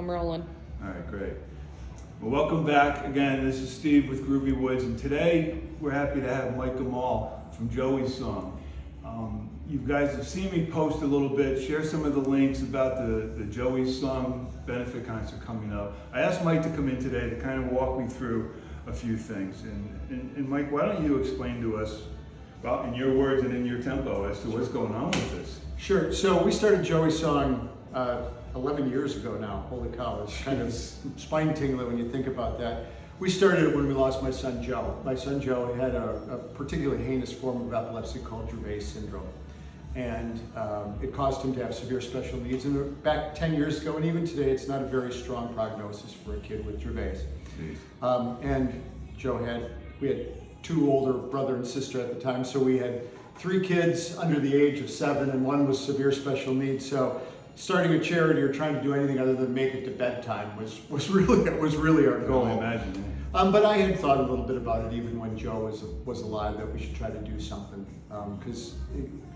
I'm rolling. All right, great. Well, welcome back again. This is Steve with Groovy Woods, and today we're happy to have Mike Gomoll from Joey's Song. You guys have seen me post a little bit, share some of the links about the Joey's Song benefit concert coming up. I asked Mike to come in today to kind of walk me through a few things. And Mike, why don't you explain to us, well, in your words and in your tempo, as to what's going on with this? Sure. So we started Joey's Song 11 years ago now. Holy cow, it's kind of spine tingling when you think about that. We started it when we lost my son Joe. My son Joe had a particularly heinous form of epilepsy called Dravet syndrome. And it caused him to have severe special needs. And back 10 years ago, and even today, it's not a very strong prognosis for a kid with Dravet. And we had two older brother and sister at the time, so we had 3 kids under the age of 7, and one was severe special needs. So starting a charity or trying to do anything other than make it to bedtime was really our goal. I imagine. But I had thought a little bit about it even when Joe was alive, that we should try to do something, because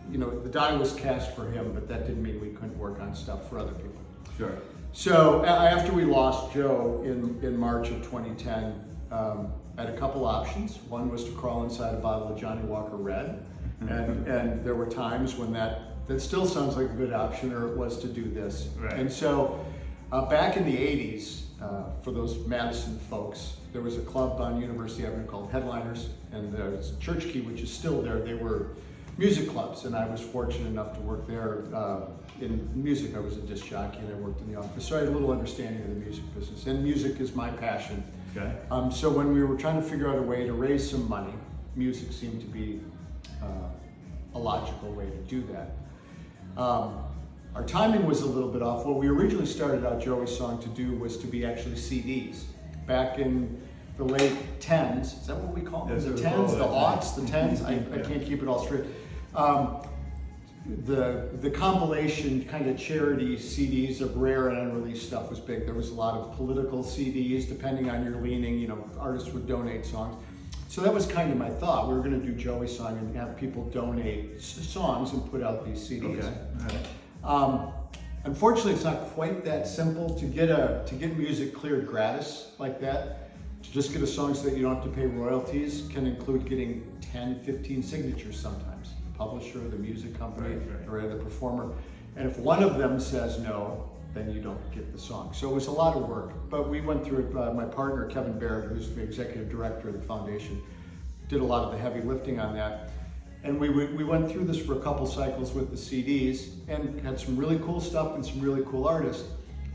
the die was cast for him, but that didn't mean we couldn't work on stuff for other people. Sure. So after we lost Joe in March of 2010, I had a couple options. One was to crawl inside a bottle of Johnny Walker Red, and there were times when that still sounds like a good option, or it was to do this. Right. And so back in the 80s, for those Madison folks, there was a club on University Avenue called Headliners, and there's Church Key, which is still there. They were music clubs, and I was fortunate enough to work there. In music, I was a disc jockey, and I worked in the office, so I had a little understanding of the music business, and music is my passion. Okay. So when we were trying to figure out a way to raise some money, music seemed to be a logical way to do that. Our timing was a little bit off. What we originally started out Joey's Song to do was to be actually CDs. Back in the late 10s, is that what we call them? The 10s, the aughts, the 10s? I can't keep it all straight. The compilation kind of charity CDs of rare and unreleased stuff was big. There was a lot of political CDs, depending on your leaning, artists would donate songs. So that was kind of my thought. We were going to do Joey's Song and have people donate songs and put out these CDs. Okay. All right. Unfortunately, it's not quite that simple to get music cleared gratis like that. To just get a song so that you don't have to pay royalties can include getting 10, 15 signatures sometimes. The publisher, the music company, or the performer. And if one of them says no, then you don't get the song. So it was a lot of work, but we went through it. My partner, Kevin Barrett, who's the executive director of the foundation, did a lot of the heavy lifting on that. And we went through this for a couple cycles with the CDs and had some really cool stuff and some really cool artists.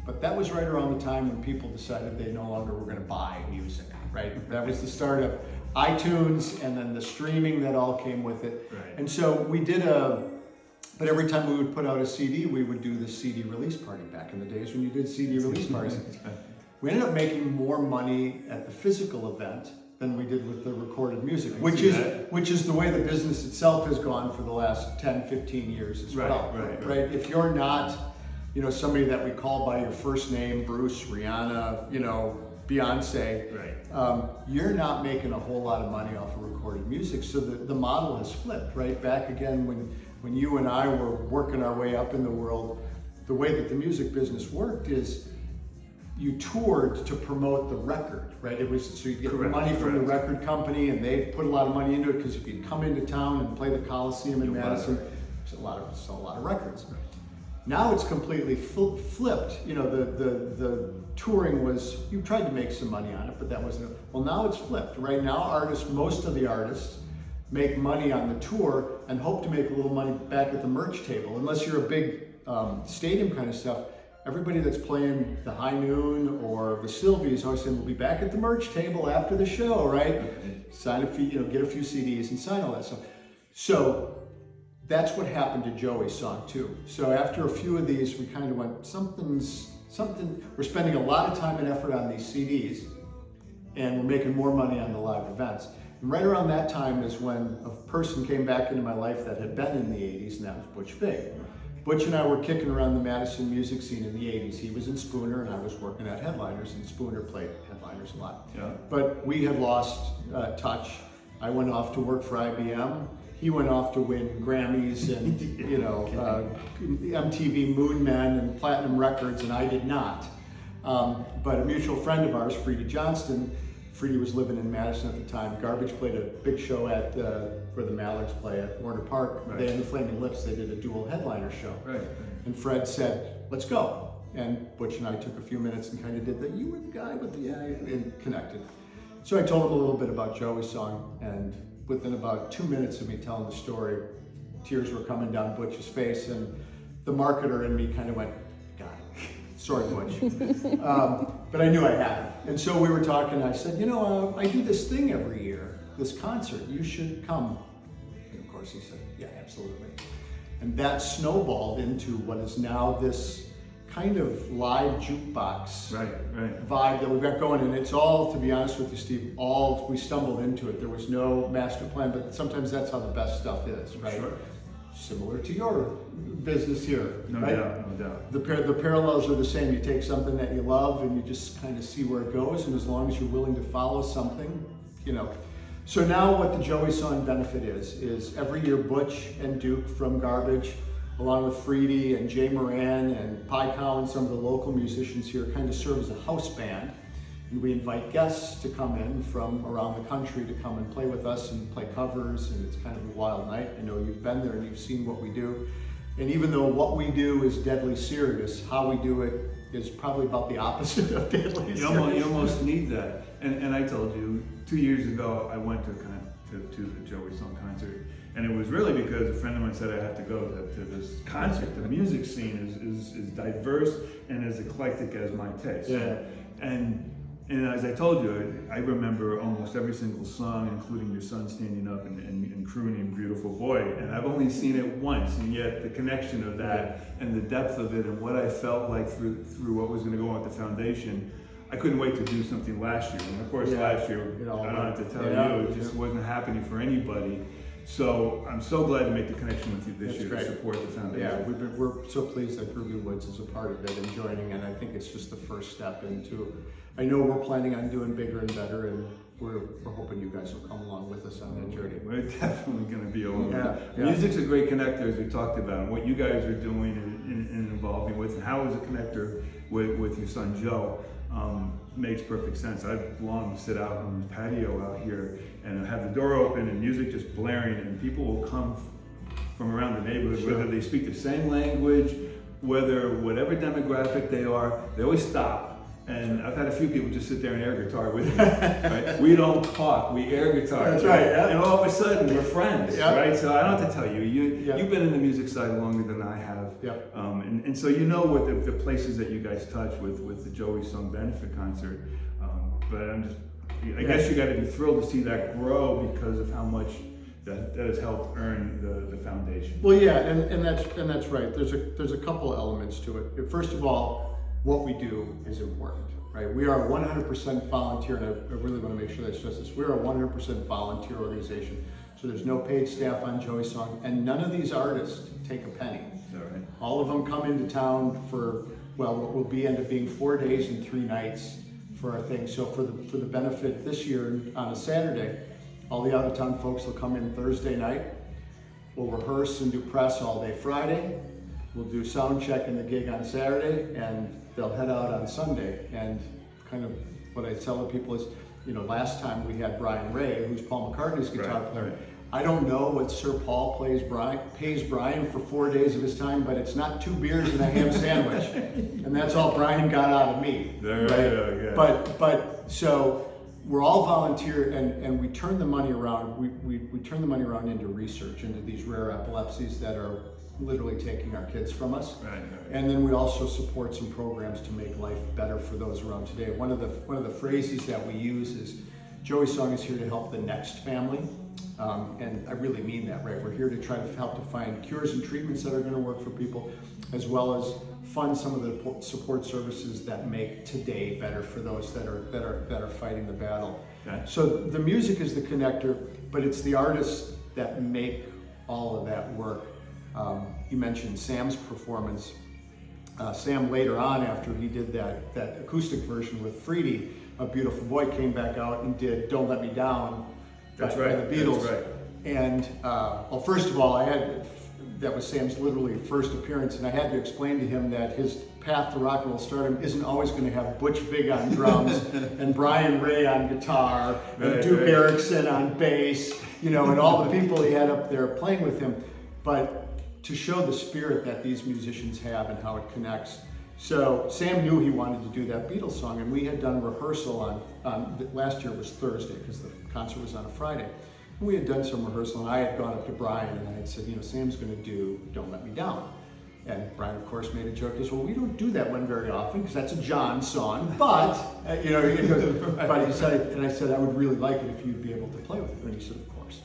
But that was right around the time when people decided they no longer were going to buy music, right? That was the start of iTunes and then the streaming that all came with it. Right. And so we did but every time we would put out a CD, we would do the CD release party back in the days when you did CD release parties. We ended up making more money at the physical event than we did with the recorded music, which is the way the business itself has gone for the last 10, 15 years as well. Right. If you're not, somebody that we call by your first name, Bruce, Rihanna, Beyonce, right. You're not making a whole lot of money off of recorded music. So the model has flipped, right? Back again when you and I were working our way up in the world, the way that the music business worked is you toured to promote the record, right? It was so you get money from the record company, and they put a lot of money into it because if you'd come into town and play the Coliseum in Madison, sell a lot of records. Now it's completely flipped. The touring was, you tried to make some money on it, but that wasn't it. Well, now it's flipped. Right now, most of the artists make money on the tour and hope to make a little money back at the merch table. Unless you're a big stadium kind of stuff, everybody that's playing the High Noon or the Sylvies always saying, we'll be back at the merch table after the show, right? Sign a few, get a few CDs and sign all that stuff. So that's what happened to Joey's Song too. So after a few of these, we kind of went, we're spending a lot of time and effort on these CDs, and we're making more money on the live events. And right around that time is when a person came back into my life that had been in the 80s, and that was Butch Vig. Butch and I were kicking around the Madison music scene in the 80s. He was in Spooner and I was working at Headliners, and Spooner played Headliners a lot. Yeah. But we had lost touch. I went off to work for IBM. He went off to win Grammys and MTV Moon Men and Platinum Records, and I did not. But a mutual friend of ours, Frida Johnston, Frida was living in Madison at the time. Garbage played a big show at where the Mallards play at Warner Park. Right. They and the Flaming Lips, they did a dual headliner show. Right. And Fred said, let's go. And Butch and I took a few minutes and kind of did that. You were the guy with the and connected. So I told him a little bit about Joey's song, and within about 2 minutes of me telling the story, tears were coming down Butch's face, and the marketer in me kind of went, got it. Sorry, Butch. But I knew I had it. And so we were talking, and I said, you know, I do this thing every year, this concert, you should come. And of course he said, yeah, absolutely. And that snowballed into what is now this kind of live jukebox vibe that we've got going. And it's all, to be honest with you, Steve, all we stumbled into it. There was no master plan, but sometimes that's how the best stuff is, right? Sure. Similar to your business here, No right? doubt, no doubt. The parallels are the same. You take something that you love and you just kind of see where it goes, and as long as you're willing to follow something, you know. So now what the Joey Song benefit is every year Butch and Duke from Garbage, along with Freedy and Jay Moran and Pi Cow and some of the local musicians here, kind of serve as a house band. And we invite guests to come in from around the country to come and play with us and play covers, and it's kind of a wild night. I know you've been there and you've seen what we do. And even though what we do is deadly serious, how we do it is probably about the opposite of deadly serious. You almost need that. And I told you, 2 years ago, I went to the Joey Song concert. And it was really because a friend of mine said I had to go to this concert. The music scene is diverse and as eclectic as my taste. Yeah. And as I told you, I remember almost every single song, including your son standing up and crooning Beautiful Boy. And I've only seen it once, and yet the connection of that and the depth of it and what I felt like through what was going to go on with the foundation, I couldn't wait to do something last year. And of course, last year, I don't have to tell you, it just wasn't happening for anybody. So I'm so glad to make the connection with you this year to support the foundation. Yeah, we're so pleased that Groovy Woods is a part of it and joining, and I think it's just the first step into. I know we're planning on doing bigger and better, and we're hoping you guys will come along with us on that journey. We're definitely going to be along. Yeah. Music's a great connector, as we talked about, and what you guys are doing and involving with, and how is a connector with your son Joe. Makes perfect sense. I've long sit out on the patio out here and have the door open and music just blaring, and people will come from around the neighborhood, whether they speak the same language, whatever demographic they are, they always stop. And I've had a few people just sit there and air guitar with me. Right? We don't talk, we air guitar. That's right. Yeah. And all of a sudden we're friends, Yeah. right? So I don't have to tell you. You've been in the music side longer than I have. Yep. And so you know what the places that you guys touch with the Joey Song benefit concert. But I guess you got to be thrilled to see that grow because of how much that has helped earn the foundation. Well, yeah, and that's right. There's a couple elements to it. First of all, what we do is important, right? We are 100% volunteer, and I really want to make sure that's justice. We're a 100% volunteer organization. So there's no paid staff on Joey Song, and none of these artists take a penny. Is that right? All of them come into town for, well, what will end up being 4 days and 3 nights for our thing. So for the benefit this year on a Saturday, all the out-of-town folks will come in Thursday night. We'll rehearse and do press all day Friday. We'll do sound check and the gig on Saturday, and they'll head out on Sunday. And kind of what I tell the people is, you know, last time we had Brian Ray, who's Paul McCartney's guitar player. Right. I don't know what Sir Paul pays Brian for 4 days of his time, but it's not 2 beers and a ham sandwich, and that's all Brian got out of me. Right? But so we're all volunteer, and we turn the money around. We turn the money around into research into these rare epilepsies that are literally taking our kids from us. Right. And then we also support some programs to make life better for those around today. One of the phrases that we use is, Joey Song is here to help the next family. And I really mean that, right? We're here to try to help to find cures and treatments that are going to work for people, as well as fund some of the support services that make today better for those that are fighting the battle. Okay. So the music is the connector, but it's the artists that make all of that work. You mentioned Sam's performance. Sam later on, after he did that acoustic version with Freedy, A Beautiful Boy, came back out and did Don't Let Me Down by the Beatles. That's right. And well, first of all, I had that was Sam's literally first appearance, and I had to explain to him that his path to rock and roll stardom isn't always going to have Butch Vig on drums and Brian Ray on guitar and Duke Erickson on bass, you know, and all the people he had up there playing with him, but to show the spirit that these musicians have and how it connects. So Sam knew he wanted to do that Beatles song, and we had done rehearsal on last year was Thursday because the concert was on a Friday. And we had done some rehearsal, and I had gone up to Brian and I had said, you know, Sam's going to do Don't Let Me Down. And Brian, of course, made a joke. He said, well, we don't do that one very often because that's a John song. But, you know, he goes, but he said, and I said, I would really like it if you'd be able to play with it. And he said, of course.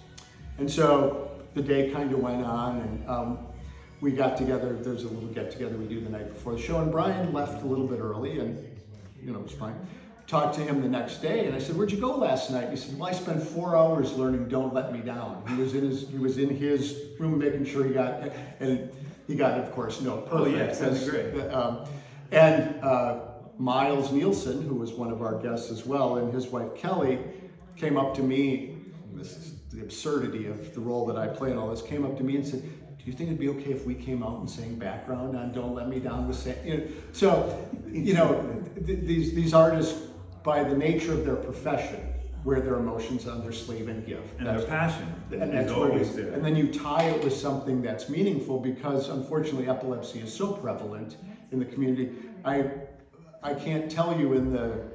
And so the day kind of went on, and we got together. There's a little get together we do the night before the show. And Brian left a little bit early, and, you know, it was fine. Talked to him the next day, and I said, "Where'd you go last night?" He said, "Well, I spent 4 hours learning Don't Let Me Down." He was in his room making sure he got, and he got, of course, no perfect. Oh yeah, that's great. And Miles Nielsen, who was one of our guests as well, and his wife Kelly, came up to me. This is the absurdity of the role that I play and all this. Came up to me and said, "Do you think it'd be okay if we came out and sang background on Don't Let Me Down with Sam?" You know, so, you know, these artists, by the nature of their profession, wear their emotions on their sleeve and give. And their passion. And that's always there. And then you tie it with something that's meaningful, because unfortunately epilepsy is so prevalent in the community. I can't tell you in the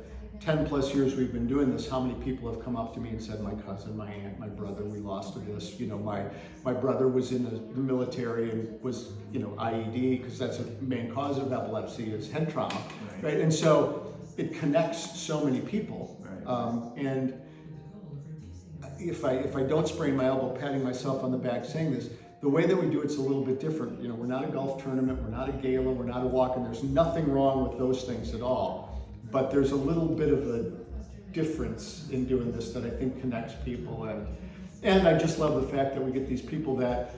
10 plus years we've been doing this, how many people have come up to me and said, my cousin, my aunt, my brother, we lost to this. You know, my brother was in the military and was, you know, IED, because that's a main cause of epilepsy, is head trauma, right? And so it connects so many people. Right. And if I don't sprain my elbow, patting myself on the back saying this, the way that we do it's a little bit different. You know, we're not a golf tournament, we're not a gala, we're not a walk-in. There's nothing wrong with those things at all. But there's a little bit of a difference in doing this that I think connects people. And I just love the fact that we get these people that,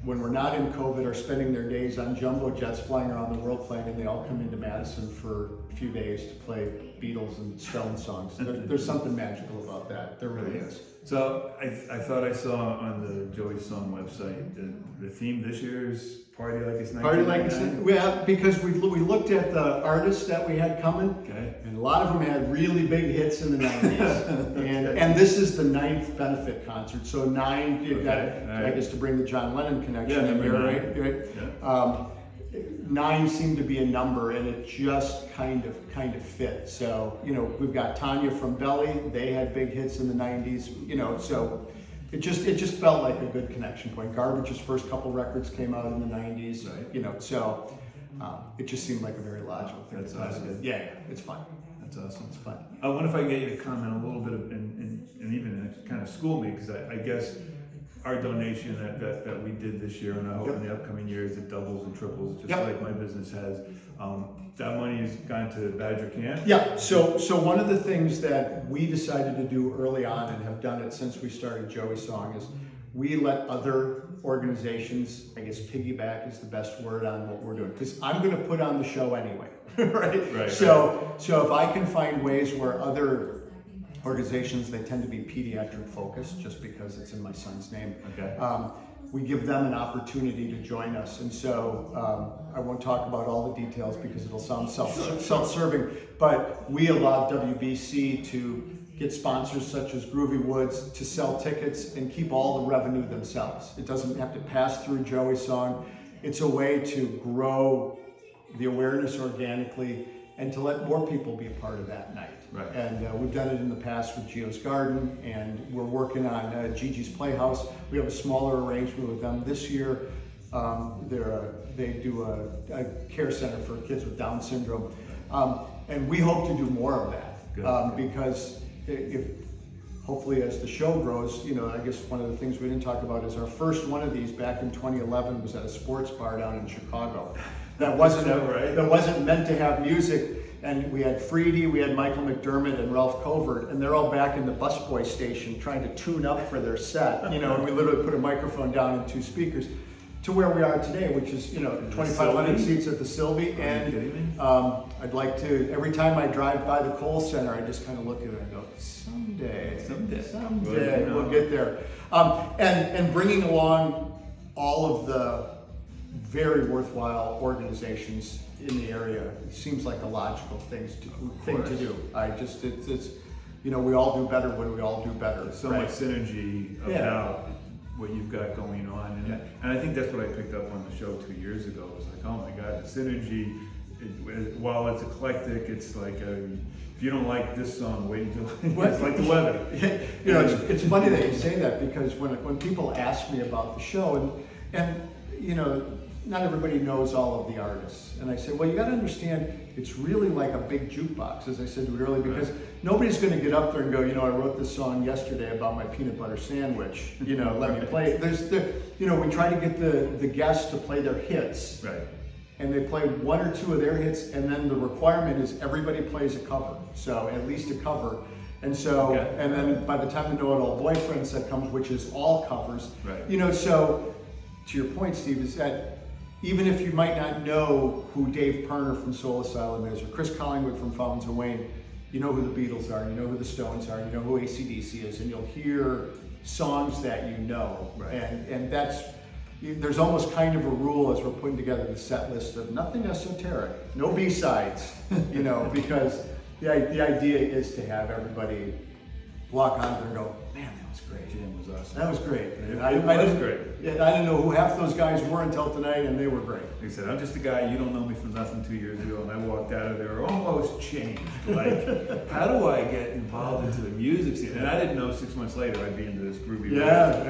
when we're not in COVID, are spending their days on jumbo jets flying around the world playing, and they all come into Madison for a few days to play Beatles and Stones songs. There's something magical about that. There really is. So I thought I saw on the Joey Song website the theme this year is Party Like It's 1999. Party Like It's, yeah, because we looked at the artists that we had coming, okay, and a lot of them had really big hits in the 90s. and this is the 9th benefit concert, so 9, you got, I guess, to bring the John Lennon connection in here, right? Yeah. 9 seemed to be a number, and it just kind of fit. So, you know, we've got Tanya from Belly. They had big hits in the 90s, you know, so it just felt like a good connection point. Garbage's first couple records came out in the 90s, right? You know, so it just seemed like a very logical thing. That's awesome. Yeah, it's fun. That's awesome. It's fun. I wonder if I can get you to comment a little bit and even kind of school me, because I guess our donation that we did this year, and I hope in the upcoming years it doubles and triples, just like my business has. That money has gone to Badger Camp. Yeah. So one of the things that we decided to do early on, and have done it since we started Joey Song, is we let other organizations, I guess piggyback is the best word on what we're doing, because I'm going to put on the show anyway, right? So if I can find ways where other organizations, they tend to be pediatric focused, just because it's in my son's name. Okay. We give them an opportunity to join us, and so I won't talk about all the details because it'll sound self-serving, but we allowed WBC to get sponsors such as Groovy Woods to sell tickets and keep all the revenue themselves. It doesn't have to pass through Joey Song. It's a way to grow the awareness organically and to let more people be a part of that night. Right. And we've done it in the past with Gio's Garden, and we're working on Gigi's Playhouse. We have a smaller arrangement with them this year. They do a care center for kids with Down syndrome. And we hope to do more of that. Because if hopefully as the show grows, you know, I guess one of the things we didn't talk about is our first one of these back in 2011 was at a sports bar down in Chicago. That wasn't meant to have music. And we had Freedy, we had Michael McDermott and Ralph Covert, and they're all back in the busboy station trying to tune up for their set, you know, and we literally put a microphone down and 2 speakers, to where we are today, which is, you know, 2,500 seats at the Sylvie. And I'd like to, every time I drive by the Kohl Center, I just kind of look at it and go, someday we'll get there. And bringing along all of the very worthwhile organizations in the area. It seems like a logical thing to do. It's we all do better when we all do better. There's so much synergy about what you've got going on, and I think that's what I picked up on the show 2 years ago. It was like, oh my God, the synergy. While it's eclectic, it's like if you don't like this song, wait until it's like the weather. It's funny that you say that, because when people ask me about the show, and not everybody knows all of the artists, and I say, well, you got to understand, it's really like a big jukebox, as I said to you earlier, because nobody's going to get up there and go, I wrote this song yesterday about my peanut butter sandwich. Let me play it. We try to get the guests to play their hits. Right. And they play one or two of their hits, and then the requirement is everybody plays a cover. So at least a cover. And so, and then by the time the Know It All Boyfriend set comes, which is all covers. Right. So to your point, Steve, is that even if you might not know who Dave Pirner from Soul Asylum is, or Chris Collingwood from Fountains of Wayne, you know who the Beatles are, you know who the Stones are, you know who AC/DC is, and you'll hear songs that you know. Right. And there's almost kind of a rule as we're putting together the set list of nothing esoteric, no B-sides, because the idea is to have everybody walk on there and go, man, that was great. Jam was awesome. That was great. It was great. Yeah, I didn't know who half those guys were until tonight, and they were great. Like I said, I'm just a guy, you don't know me from nothing 2 years ago, and I walked out of there almost changed. Like, how do I get involved into the music scene? And I didn't know 6 months later I'd be into this Groovy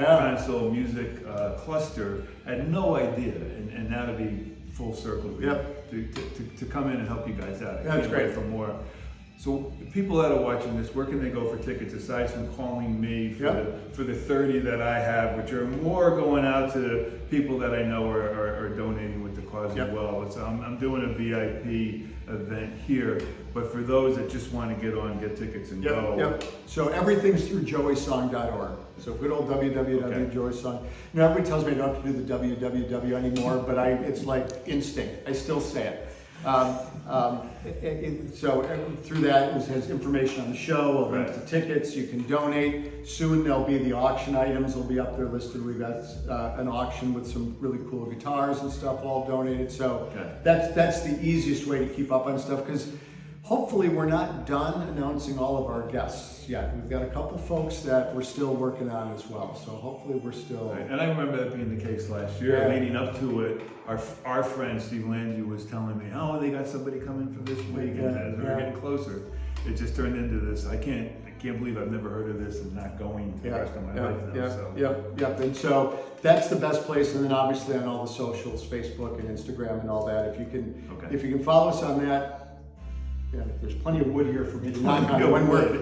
console music cluster. I had no idea, and now to be full circle, to come in and help you guys out. That's great. For more. So people that are watching this, where can they go for tickets aside from calling me for the 30 that I have, which are more going out to people that I know are donating with the cause as well. I'm doing a VIP event here, but for those that just want to get tickets and go. Yep. So everything's through joeysong.org. So good old www.joeysong. Everybody tells me I don't have to do the www anymore, but it's like instinct. I still say it. So through that, it has information on the show, a link to tickets. You can donate. Soon there'll be the auction items. They'll be up there listed. We've got an auction with some really cool guitars and stuff all donated. So that's the easiest way to keep up on stuff, because hopefully we're not done announcing all of our guests yet. We've got a couple folks that we're still working on as well. So hopefully we're still... Right. And I remember that being the case last year. Leading up to it, our friend Steve Landry was telling me, oh, they got somebody coming for this week. And as we were getting closer, it just turned into this, I can't believe I've never heard of this and not going to the rest of my life now. And so that's the best place. And then obviously on all the socials, Facebook and Instagram and all that. If you can follow us on that, there's plenty of wood here for me to knock on.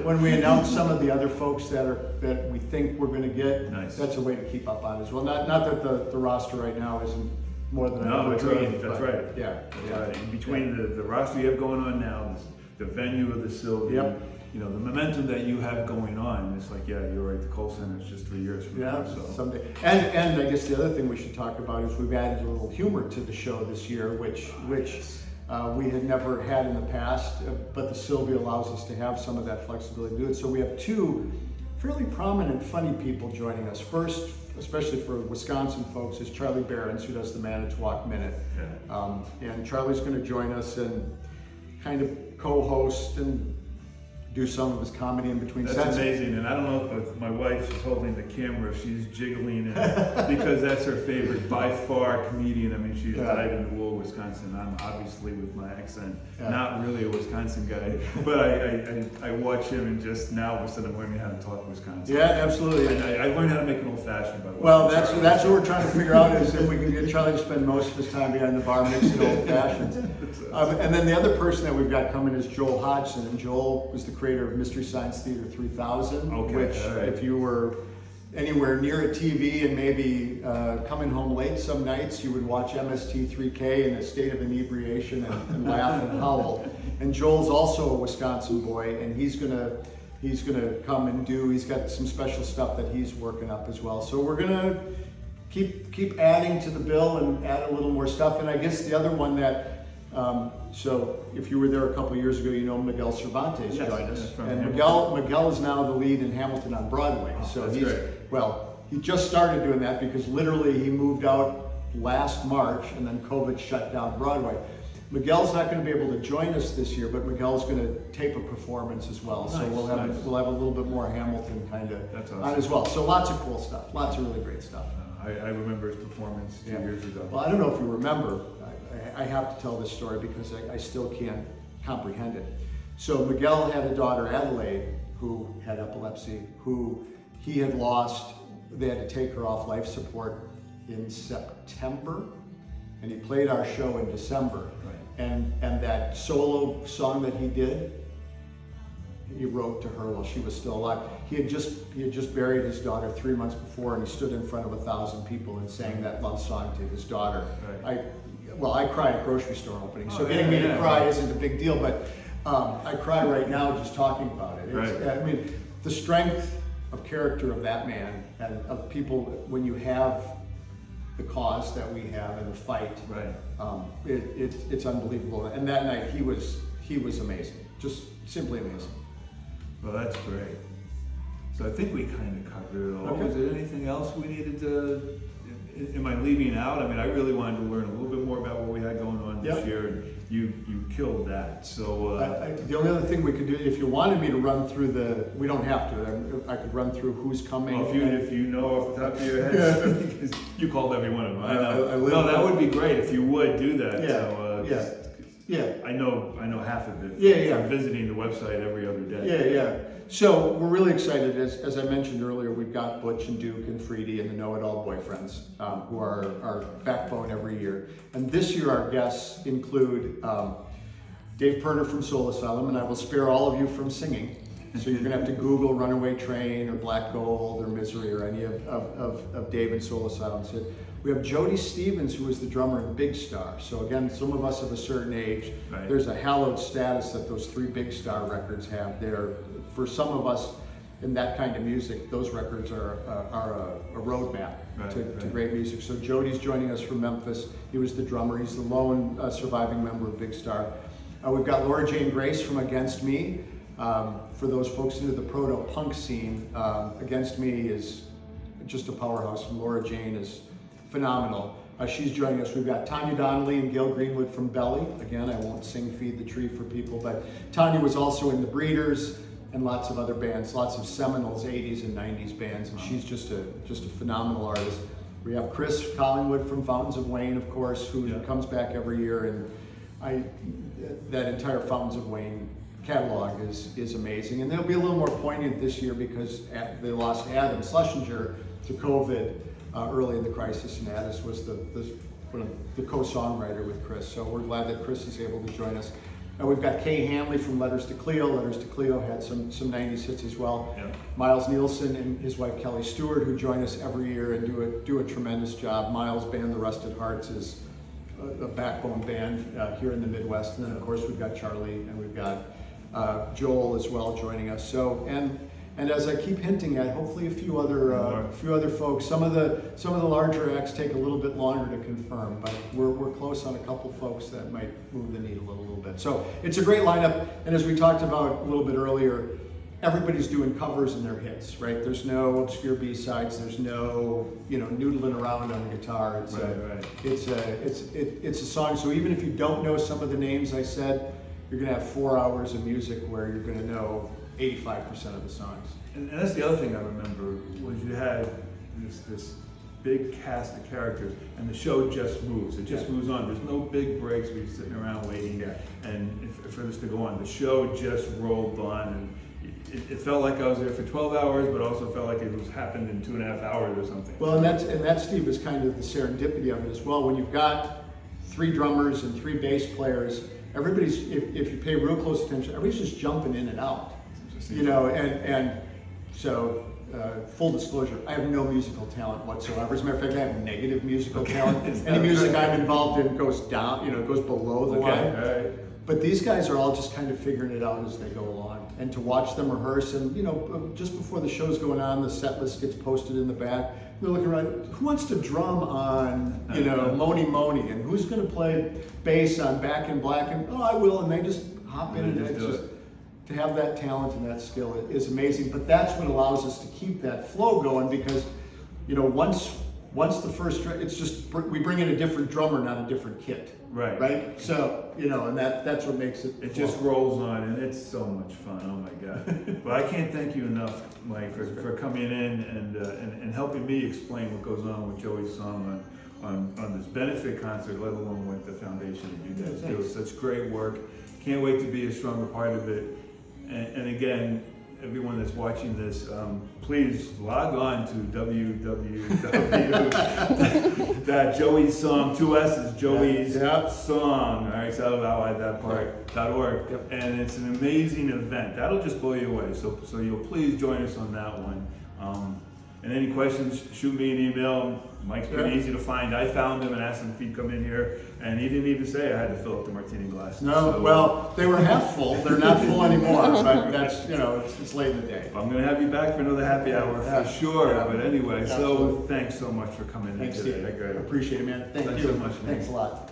When we announce some of the other folks that we think we're going to get, that's a way to keep up on as well. Not that the roster right now isn't more than I that's dreamed. That's right. Right. In between the roster you have going on now, the venue of the Sylvia, the momentum that you have going on, it's like, you're right. The Cole Center is just 3 years from now. So someday. And I guess the other thing we should talk about is we've added a little humor to the show this year, which we had never had in the past, but the Sylvia allows us to have some of that flexibility to do it. So we have two fairly prominent, funny people joining us. First, especially for Wisconsin folks, is Charlie Behrens, who does the Manitowoc Minute. And Charlie's going to join us and kind of co-host and do some of his comedy in between sets. That's amazing, and I don't know if my wife is holding the camera, if she's jiggling it, because that's her favorite, by far, comedian. I mean, she's died in Wool, Wisconsin. I'm obviously, with my accent, not really a Wisconsin guy, but I watch him, and just now, all of a sudden, I'm learning how to talk Wisconsin. Yeah, absolutely. And I learned how to make an old-fashioned, by the way. Well, that's what we're trying to figure out, is if we can get Charlie to spend most of his time behind the bar mixing old-fashions. And then the other person that we've got coming is Joel Hodgson, and Joel was the creator of Mystery Science Theater 3000, which if you were anywhere near a TV and maybe coming home late some nights, you would watch MST3K in a state of inebriation and laugh and howl. And Joel's also a Wisconsin boy, and he's gonna come and he's got some special stuff that he's working up as well. So we're gonna keep adding to the bill and add a little more stuff. And I guess the other one that so if you were there a couple of years ago, Miguel Cervantes joined us. And Miguel is now the lead in Hamilton on Broadway. So he just started doing that because literally he moved out last March and then COVID shut down Broadway. Miguel's not going to be able to join us this year, but Miguel's going to tape a performance as well. So Nice, we'll have nice. we'll have a little bit more Hamilton kind of That's on awesome. as well. So lots of cool stuff, lots of really great stuff. I remember his performance 2 years ago. Well, I don't know if you remember, I have to tell this story because I still can't comprehend it. So Miguel had a daughter, Adelaide, who had epilepsy, who he had lost. They had to take her off life support in September, and he played our show in December. Right. And that solo song that he did, he wrote to her while she was still alive. He had just buried his daughter 3 months before, and he stood in front of 1,000 people and sang that love song to his daughter. Right. I cry at grocery store openings, so Oh, getting me to yeah. cry isn't a big deal, but I cry right now just talking about it. Right. I mean, the strength of character of that man and of people, when you have the cause that we have and the fight, Right. it's unbelievable. And that night he was amazing, just simply amazing. Well, that's great. So I think we kind of covered it all. Okay. Was there anything else we needed to? Am I leaving out? I mean, I really wanted to learn a little bit more about what we had going on this Yep. year, and you killed that. So The only other thing we could do, if you wanted me to run through we don't have to. I could run through who's coming. well, if you know off the top of your head, because you called every one of them. I know. I live- No, that would be great if you would do that. Yeah, So, yeah. Yeah. I know half of it. Yeah. From visiting the website every other day. Yeah. So we're really excited. As I mentioned earlier, we've got Butch and Duke and Freedy and the Know-It-All Boyfriends, who are our backbone every year. And this year our guests include Dave Perner from Soul Asylum, and I will spare all of you from singing. So you're gonna have to Google Runaway Train or Black Gold or Misery or any of Dave and Soul Asylum. So we have Jody Stevens, who is the drummer in Big Star. So again, some of us of a certain age, Right. there's a hallowed status that those 3 Big Star records have there. For some of us in that kind of music, those records are a roadmap to Right. great music. So Jody's joining us from Memphis. He was the drummer. He's the lone surviving member of Big Star. We've got Laura Jane Grace from Against Me. For those folks into the proto-punk scene, Against Me is just a powerhouse, and Laura Jane is phenomenal. She's joining us. We've got Tanya Donnelly and Gail Greenwood from Belly. Again, I won't sing Feed the Tree for people, but Tanya was also in the Breeders and lots of other bands, lots of seminal 80s and 90s bands, and she's just a phenomenal artist. We have Chris Collingwood from Fountains of Wayne, of course, who comes back every year, and that entire Fountains of Wayne catalog is amazing. And they'll be a little more poignant this year because they lost Adam Schlesinger to COVID early in the crisis, and Addis was the co-songwriter with Chris. So we're glad that Chris is able to join us. We've got Kay Hanley from Letters to Cleo. Letters to Cleo had some 90s hits as well. Yeah. Miles Nielsen and his wife Kelly Stewart, who join us every year and do a tremendous job. Miles' band, The Rusted Hearts, is a backbone band here in the Midwest. And then of course we've got Charlie and we've got Joel as well joining us. So and as I keep hinting at, hopefully a few other folks. Some of the larger acts take a little bit longer to confirm, but we're close on a couple folks that might move the needle a little bit. So it's a great lineup, and as we talked about a little bit earlier, everybody's doing covers and their hits, right? There's no obscure B-sides. There's no noodling around on the guitar. It's a song. So even if you don't know some of the names I said, you're gonna have 4 hours of music where you're gonna know 85% of the songs. And that's the other thing I remember was you had this big cast of characters, and the show just moves. It just moves on. There's no big breaks where you're sitting around waiting, and for this to go on. The show just rolled on, and it felt like I was there for 12 hours, but also felt like it was happened in 2.5 hours or something. Well, and that Steve is kind of the serendipity of it as well. When you've got 3 drummers and 3 bass players, everybody's if you pay real close attention, everybody's just jumping in and out. And so full disclosure, I have no musical talent whatsoever. As a matter of fact, I have negative musical talent. Any music I'm involved in goes down, goes below the line. All right. But these guys are all just kind of figuring it out as they go along. And to watch them rehearse, and just before the show's going on, the set list gets posted in the back. They're looking around, who wants to drum on, Moni Moni, and who's going to play bass on Back in Black, and I will, and they just hop in, and it's just to have that talent and that skill is amazing. But that's what allows us to keep that flow going, because you know, once the first, it's just, we bring in a different drummer, not a different kit. Right. Right? So, you know, and that's what makes it. It just rolls on, and it's so much fun. Oh my God! But I can't thank you enough, Mike, for coming in and helping me explain what goes on with Joey's song on this benefit concert, let alone with the foundation that you guys do. It's such great work. Can't wait to be a stronger part of it. And again, everyone that's watching this, please log on to www.joey's song, 2 S's, Joey's song, all right, so I'll add that part, .org. Yep. And it's an amazing event. That'll just blow you away. So you'll please join us on that one. And any questions, shoot me an email. Mike's been easy to find. I found him and asked him if he'd come in here, and he didn't even say I had to fill up the martini glasses. No, so, well, they were half full. They're not full anymore, but that's, you know, it's late in the day. I'm going to have you back for another happy hour for sure. Yeah. But anyway, Absolutely. so thanks so much for coming in Thanks, today. Steve. I got it. Appreciate it, man. Thank Thanks you. so much, man. Thanks a lot.